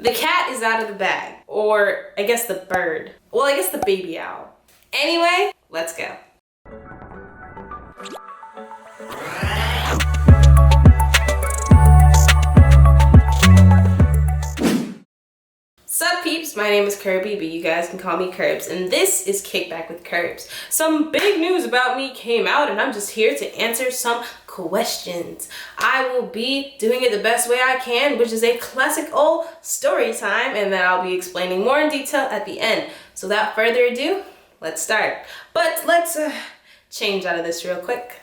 The cat is out of the bag. Or I guess the bird. Well, I guess the baby owl. Anyway, let's go. Sup peeps, my name is Kirby, but you guys can call me Kirbz, and this is Kickback with Kirbz. Some big news about me came out, and I'm just here to answer some questions. I will be doing it the best way I can, which is a classic old story time, and then I'll be explaining more in detail at the end. So without further ado, let's start. But let's change out of this real quick.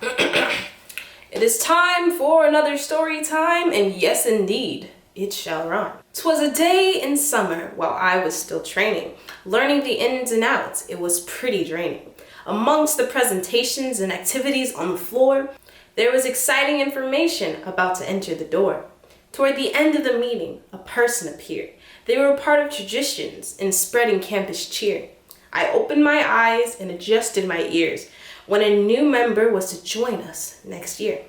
It is time for another story time, and yes indeed, it shall rhyme. 'Twas a day in summer while I was still training, learning the ins and outs. It was pretty draining. Amongst the presentations and activities on the floor, there was exciting information about to enter the door. Toward the end of the meeting, a person appeared. They were a part of Traditions in spreading campus cheer. I opened my eyes and adjusted my ears when a new member was to join us next year.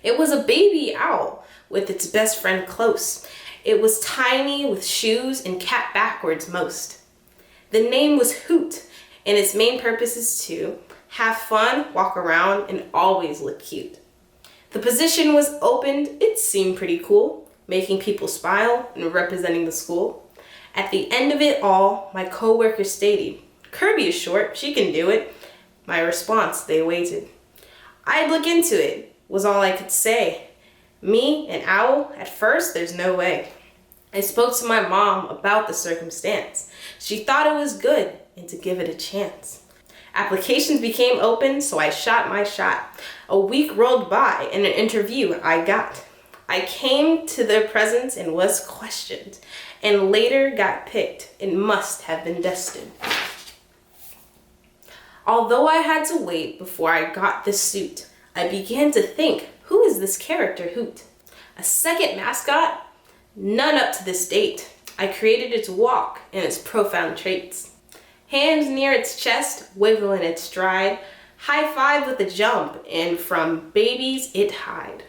It was a baby owl with its best friend close. It was tiny with shoes and cat backwards most. The name was Hoot, and its main purpose is to have fun, walk around, and always look cute. The position was opened. It seemed pretty cool, making people smile and representing the school. At the end of it all, my coworker stated, "Kirby is short, she can do it." My response, they waited. I'd look into it, was all I could say. Me, an owl? At first, there's no way. I spoke to my mom about the circumstance. She thought it was good and to give it a chance. Applications became open, so I shot my shot. A week rolled by and an interview I got. I came to their presence and was questioned, and later got picked. It must have been destined. Although I had to wait before I got the suit, I began to think, who is this character Hoot? A second mascot? None up to this date. I created its walk and its profound traits. Hands near its chest, wiggle in its stride, high five with a jump, and from babies it hide.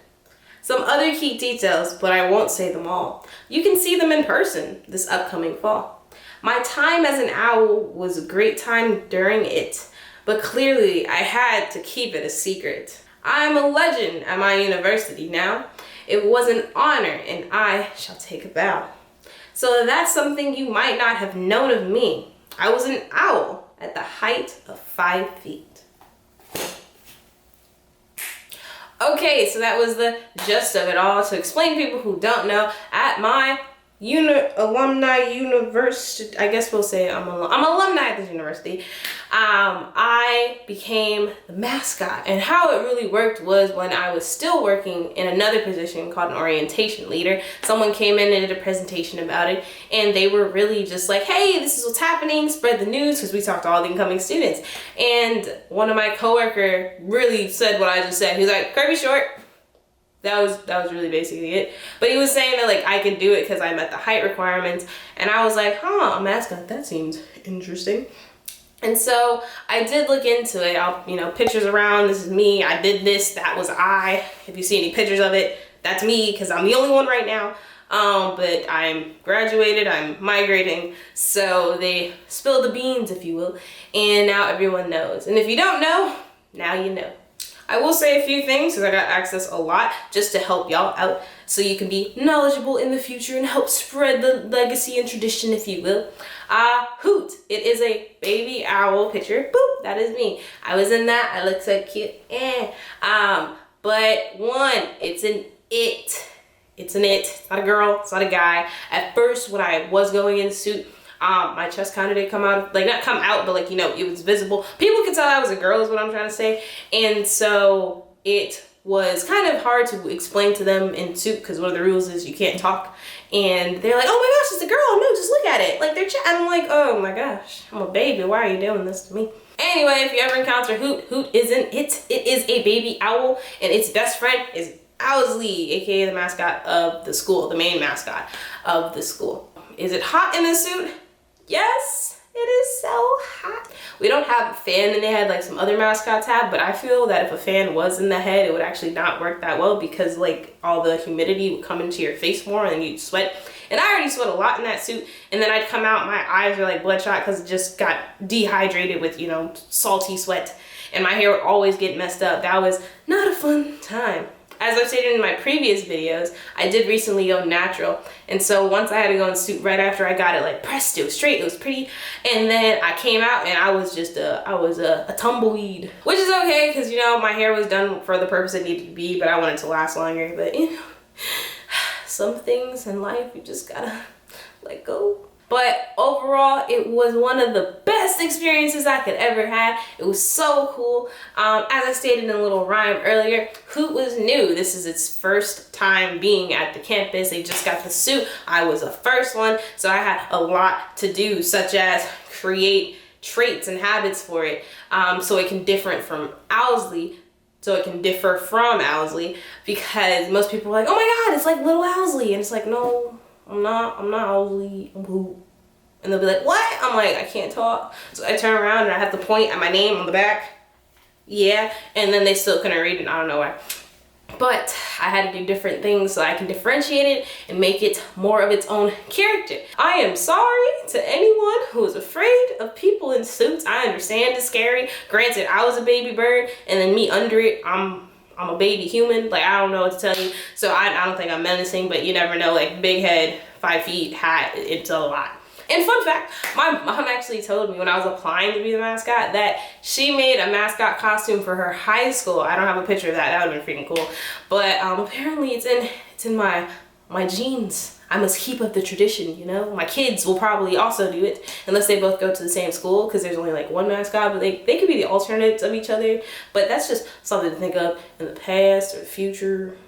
Some other key details, but I won't say them all. You can see them in person this upcoming fall. My time as an owl was a great time during it, but clearly I had to keep it a secret. I'm a legend at my university now. It was an honor, and I shall take a bow. So that's something you might not have known of me. I was an owl at the height of 5 feet. Okay, so that was the gist of it all. To explain to people who don't know, at my alumni university, I guess we'll say I'm alumni at this university. I became the mascot, and how it really worked was when I was still working in another position called an orientation leader, someone came in and did a presentation about it, and they were really just like, hey, this is what's happening, spread the news, because we talked to all the incoming students. And one of my coworker really said what I just said. He was like, Kirby short. That was really basically it. But he was saying that like I could do it because I met the height requirements, and I was like, huh, a mascot, that seems interesting. And so I did look into it. I'll, pictures around, this is me, I did this, that was I. If you see any pictures of it, that's me, because I'm the only one right now. But I'm graduated, I'm migrating, so they spilled the beans, if you will, and now everyone knows. And if you don't know, now you know. I will say a few things because I got access a lot just to help y'all out so you can be knowledgeable in the future and help spread the legacy and tradition, if you will. Hoot. It is a baby owl picture. Boop. That is me. I was in that. I look so cute. But one, it's an it. It's an it. It's not a girl. It's not a guy. At first, when I was going in the suit, my chest kind of did come out, like not come out, but like, it was visible. People could tell I was a girl is what I'm trying to say. And so it was kind of hard to explain to them in suit because one of the rules is you can't talk. And they're like, oh my gosh, it's a girl. No, just look at it. Like they're chatting. I'm like, oh my gosh, I'm a baby. Why are you doing this to me? Anyway, if you ever encounter Hoot, Hoot isn't it. It is a baby owl, and its best friend is Owsley, aka the mascot of the school, the main mascot of the school. Is it hot in the suit? Yes It is so hot. We don't have a fan in the head like some other mascots have, but I feel that if a fan was in the head, it would actually not work that well because like all the humidity would come into your face more and you'd sweat. And I already sweat a lot in that suit, and then I'd come out, my eyes are like bloodshot because it just got dehydrated with, you know, salty sweat, and my hair would always get messed up. That was not a fun time. As I've stated in my previous videos, I did recently go natural, and so once I had to go in suit right after I got it like pressed, it was straight, it was pretty, and then I came out and I was just a tumbleweed, which is okay because, you know, my hair was done for the purpose it needed to be, but I wanted to last longer. But you know, some things in life you just gotta let go. But overall, it was one of the best experiences I could ever have. It was so cool. As I stated in a little rhyme earlier, Hoot was new. This is its first time being at the campus. They just got the suit. I was the first one, so I had a lot to do, such as create traits and habits for it, so it can differ from Owsley. Because most people are like, oh my God, it's like little Owsley. And it's like, no, I'm not Owsley, I'm Hoot. And they'll be like, what? I'm like, I can't talk. So I turn around and I have to point at my name on the back. Yeah, and then they still couldn't read it, I don't know why. But I had to do different things so I can differentiate it and make it more of its own character. I am sorry to anyone who is afraid of people in suits. I understand it's scary. Granted, I was a baby bird, and then me under it, I'm a baby human. Like, I don't know what to tell you. So I don't think I'm menacing, but you never know. Like, big head, 5 feet, hat, it's a lot. And fun fact, my mom actually told me when I was applying to be the mascot that she made a mascot costume for her high school. I don't have a picture of that. That would have been freaking cool. But apparently it's in my genes. I must keep up the tradition, you know? My kids will probably also do it unless they both go to the same school, because there's only like one mascot, but they could be the alternates of each other. But that's just something to think of in the past or the future.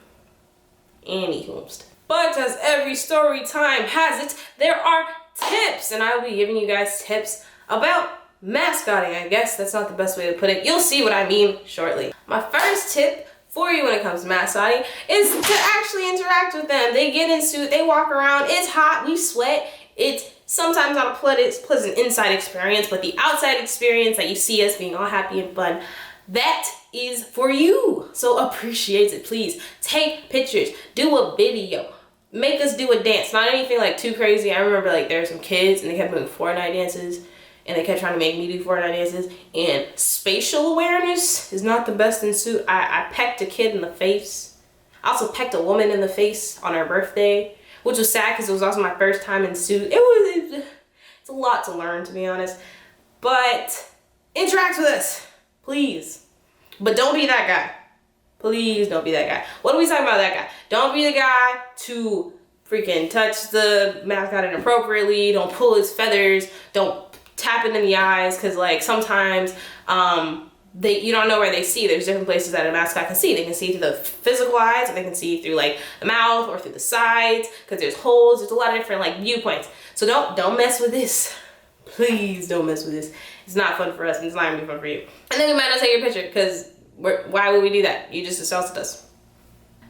Anywho. But as every story time has it, there are tips, and I will be giving you guys tips about mascotting. I guess that's not the best way to put it. You'll see what I mean shortly. My first tip for you when it comes to mascotting is to actually interact with them. They get in suit, they walk around, it's hot, we sweat. It's sometimes not a pleasant inside experience, but the outside experience that you see us being all happy and fun, that is for you. So appreciate it, please. Take pictures, do a video, make us do a dance. Not anything like too crazy. I remember like there were some kids and they kept doing Fortnite dances, and they kept trying to make me do Fortnite dances. And spatial awareness is not the best in suit. I pecked a kid in the face. I also pecked a woman in the face on her birthday, which was sad because it was also my first time in suit. It's a lot to learn, to be honest. But interact with us, please. But don't be that guy. Please don't be that guy. What are we talking about that guy? Don't be the guy to freaking touch the mascot inappropriately. Don't pull his feathers. Don't tap it in the eyes, because like sometimes you don't know where they see. There's different places that a mascot can see. They can see through the physical eyes, or they can see through like the mouth or through the sides, because there's holes. There's a lot of different like viewpoints. So don't mess with this. Please don't mess with this. It's not fun for us, and it's not gonna be fun for you. And then we might not take your picture, because why would we do that? You just assaulted us.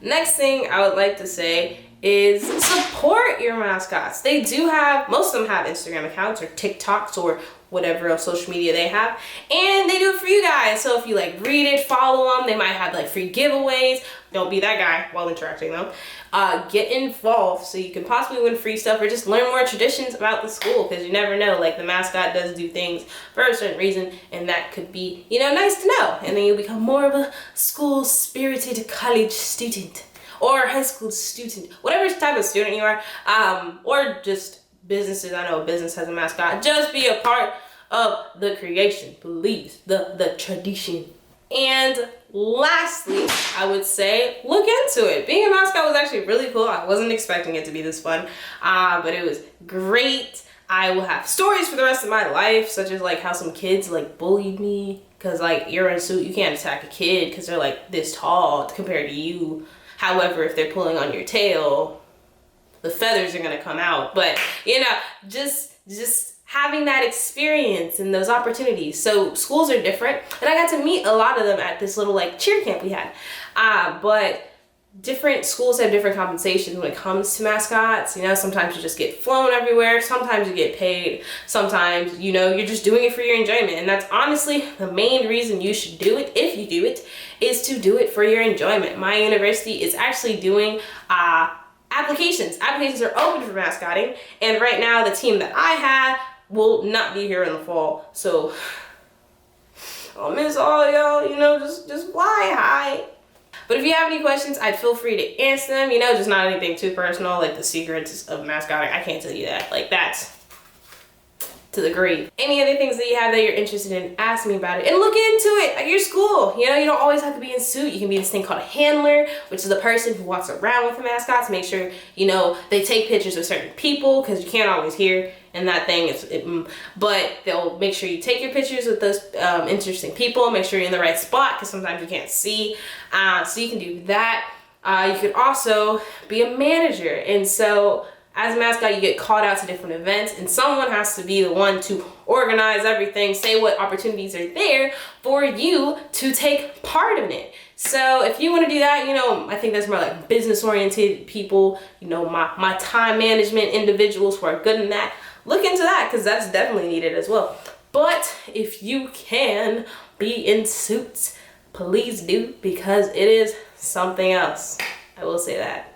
Next thing I would like to say is support your mascots. They do have, most of them have Instagram accounts or TikToks or whatever else social media they have, and they do it for you guys. So if you like read it, follow them, they might have like free giveaways. Don't be that guy while interacting them. Get involved so you can possibly win free stuff or just learn more traditions about the school, because you never know, like the mascot does do things for a certain reason, and that could be, you know, nice to know. And then you'll become more of a school spirited college student or high school student, whatever type of student you are, or just businesses. I know a business has a mascot. Just be a part of the creation, please, the tradition. And lastly, I would say look into it. Being a mascot was actually really cool. I wasn't expecting it to be this fun, but it was great. I will have stories for the rest of my life, such as like how some kids like bullied me, because like you're in a suit, you can't attack a kid because they're like this tall compared to you. However, if they're pulling on your tail, the feathers are gonna come out. But you know, just having that experience and those opportunities. So schools are different, and I got to meet a lot of them at this little like cheer camp we had. But different schools have different compensations when it comes to mascots. You know, sometimes you just get flown everywhere, sometimes you get paid, sometimes, you know, you're just doing it for your enjoyment. And that's honestly the main reason you should do it, if you do it, is to do it for your enjoyment. My university is actually doing applications. Applications are open for mascotting, and right now the team that I have will not be here in the fall. So I'll miss all y'all, you know, just fly high. But if you have any questions, I'd feel free to answer them, you know, just not anything too personal, like the secrets of mascotting. I can't tell you that. Like, that's to the grave. Any other things that you have that you're interested in, ask me about it. And look into it at your school. You know, you don't always have to be in suit. You can be this thing called a handler, which is the person who walks around with the mascots, make sure, you know, they take pictures of certain people, because you can't always hear in that thing. But they'll make sure you take your pictures with those interesting people, make sure you're in the right spot, because sometimes you can't see. So you can do that. You could also be a manager. And so as a mascot, you get called out to different events, and someone has to be the one to organize everything, say what opportunities are there for you to take part in it. So if you want to do that, you know, I think that's more like business-oriented people, you know, my time management individuals who are good in that. Look into that, because that's definitely needed as well. But if you can be in suits, please do, because it is something else. I will say that.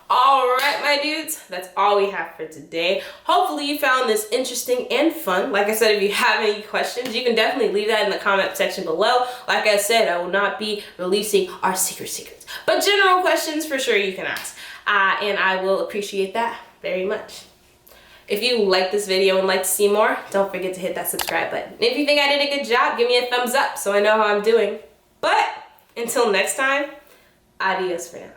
All right, my dudes, that's all we have for today. Hopefully you found this interesting and fun. Like I said, if you have any questions, you can definitely leave that in the comment section below. Like I said, I will not be releasing our secrets, but general questions for sure you can ask. And I will appreciate that very much. If you like this video and like to see more, don't forget to hit that subscribe button. If you think I did a good job, give me a thumbs up so I know how I'm doing. But until next time, adios for now.